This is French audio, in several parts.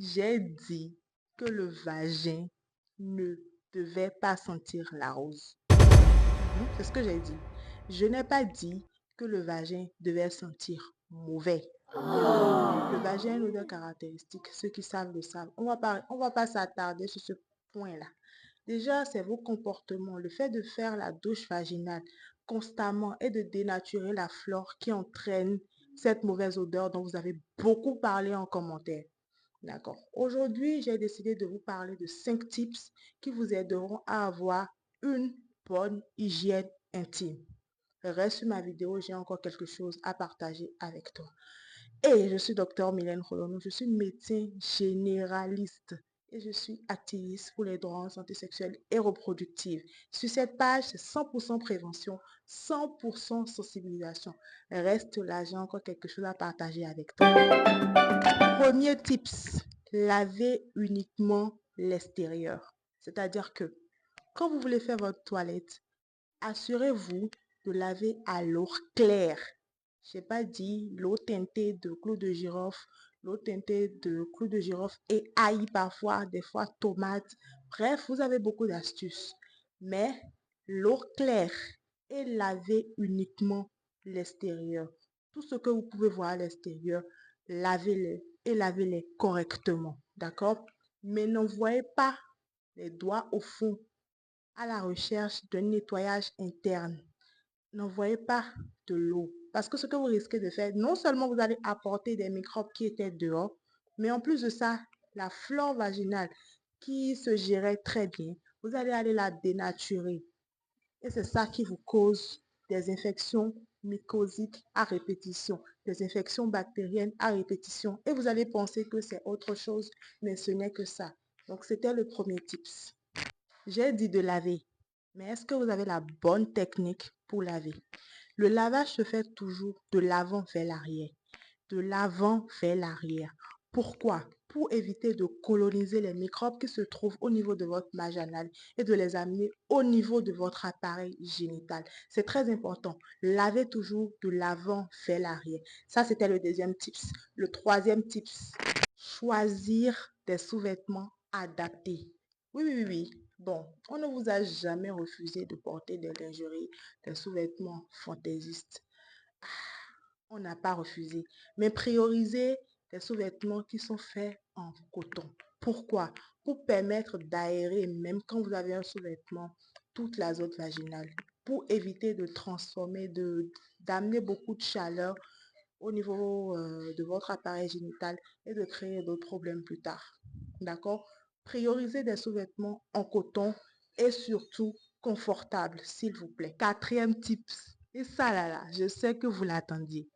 J'ai dit que le vagin ne devait pas sentir la rose. C'est ce que j'ai dit. Je n'ai pas dit que le vagin devait sentir mauvais. Le vagin a une odeur caractéristique. Ceux qui savent le savent. On va pas s'attarder sur ce point-là. Déjà, c'est vos comportements, le fait de faire la douche vaginale constamment et de dénaturer la flore qui entraîne cette mauvaise odeur dont vous avez beaucoup parlé en commentaire. D'accord. Aujourd'hui, j'ai décidé de vous parler de 5 tips qui vous aideront à avoir une bonne hygiène intime. Reste sur ma vidéo, j'ai encore quelque chose à partager avec toi. Et je suis docteur Mylène Rolonou, je suis médecin généraliste et je suis activiste pour les droits en santé sexuelle et reproductive. Sur cette page, c'est 100% prévention, 100% sensibilisation. Reste là, j'ai encore quelque chose à partager avec toi. Premier tips, lavez uniquement l'extérieur. C'est-à-dire que quand vous voulez faire votre toilette, assurez-vous de laver à l'eau claire. Je n'ai pas dit l'eau teintée de clous de girofle, l'eau teintée de clous de girofle et ail parfois, des fois tomates. Bref, vous avez beaucoup d'astuces. Mais l'eau claire et lavez uniquement l'extérieur. Tout ce que vous pouvez voir à l'extérieur, lavez-les et lavez-les correctement. D'accord? Mais n'envoyez pas les doigts au fond à la recherche d'un nettoyage interne. N'envoyez pas de l'eau. Parce que ce que vous risquez de faire, non seulement vous allez apporter des microbes qui étaient dehors, mais en plus de ça, la flore vaginale qui se gérait très bien, vous allez aller la dénaturer. Et c'est ça qui vous cause des infections mycosiques à répétition, des infections bactériennes à répétition. Et vous allez penser que c'est autre chose, mais ce n'est que ça. Donc, c'était le premier tips. J'ai dit de laver, mais est-ce que vous avez la bonne technique pour laver? Le lavage se fait toujours de l'avant vers l'arrière. De l'avant vers l'arrière. Pourquoi? Pour éviter de coloniser les microbes qui se trouvent au niveau de votre marge anale et de les amener au niveau de votre appareil génital. C'est très important. Lavez toujours de l'avant vers l'arrière. Ça, c'était le deuxième tips. Le troisième tips, choisir des sous-vêtements adaptés. Oui, oui, oui, oui. Bon, on ne vous a jamais refusé de porter des lingeries, des sous-vêtements fantaisistes. On n'a pas refusé. Mais priorisez des sous-vêtements qui sont faits en coton. Pourquoi? Pour permettre d'aérer, même quand vous avez un sous-vêtement, toute la zone vaginale. Pour éviter de transformer, d'amener beaucoup de chaleur au niveau de votre appareil génital et de créer d'autres problèmes plus tard. D'accord? Priorisez des sous-vêtements en coton et surtout confortables, s'il vous plaît. Quatrième tips. Et ça là, je sais que vous l'attendiez.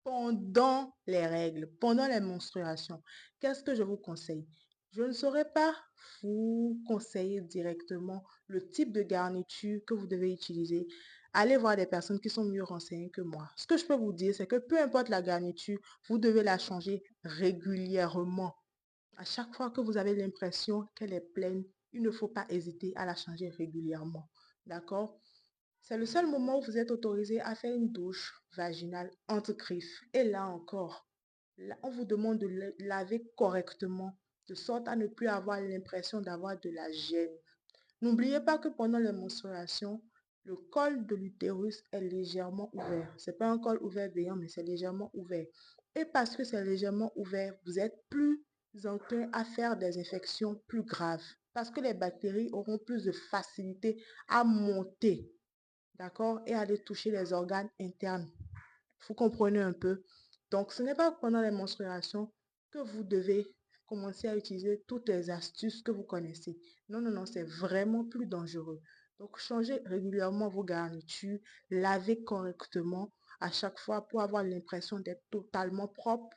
Pendant les règles, pendant les menstruations, qu'est-ce que je vous conseille? Je ne saurais pas vous conseiller directement le type de garniture que vous devez utiliser. Allez voir des personnes qui sont mieux renseignées que moi. Ce que je peux vous dire, c'est que peu importe la garniture, vous devez la changer régulièrement. À chaque fois que vous avez l'impression qu'elle est pleine, il ne faut pas hésiter à la changer régulièrement. D'accord? C'est le seul moment où vous êtes autorisé à faire une douche vaginale entre griffes. Et là encore, là, on vous demande de laver correctement, de sorte à ne plus avoir l'impression d'avoir de la gêne. N'oubliez pas que pendant les menstruations, le col de l'utérus est légèrement ouvert. Ce n'est pas un col ouvert béant, mais c'est légèrement ouvert. Et parce que c'est légèrement ouvert, vous êtes plus enclin à faire des infections plus graves. Parce que les bactéries auront plus de facilité à monter, d'accord, et aller toucher les organes internes. Vous comprenez un peu? Donc, ce n'est pas pendant les menstruations que vous devez commencer à utiliser toutes les astuces que vous connaissez. Non, non, non, c'est vraiment plus dangereux. Donc, changez régulièrement vos garnitures, lavez correctement à chaque fois pour avoir l'impression d'être totalement propre.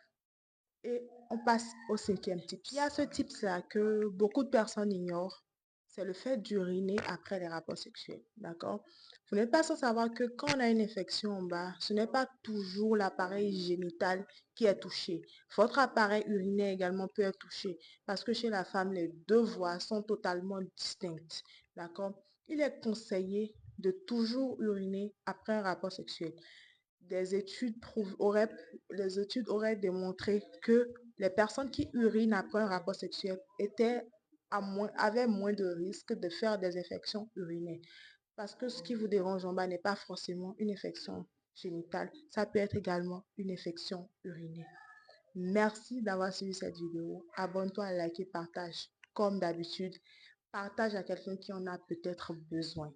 Et on passe au cinquième type. Il y a ce type-là que beaucoup de personnes ignorent. C'est le fait d'uriner après les rapports sexuels. D'accord? Vous n'êtes pas sans savoir que quand on a une infection en bas, ce n'est pas toujours l'appareil génital qui est touché. Votre appareil urinaire également peut être touché parce que chez la femme, les deux voies sont totalement distinctes. D'accord? Il est conseillé de toujours uriner après un rapport sexuel. Des études auraient démontré que les personnes qui urinent après un rapport sexuel avaient moins de risques de faire des infections urinaires. Parce que ce qui vous dérange en bas n'est pas forcément une infection génitale, ça peut être également une infection urinaire. Merci d'avoir suivi cette vidéo. Abonne-toi, like et partage. Comme d'habitude, partage à quelqu'un qui en a peut-être besoin.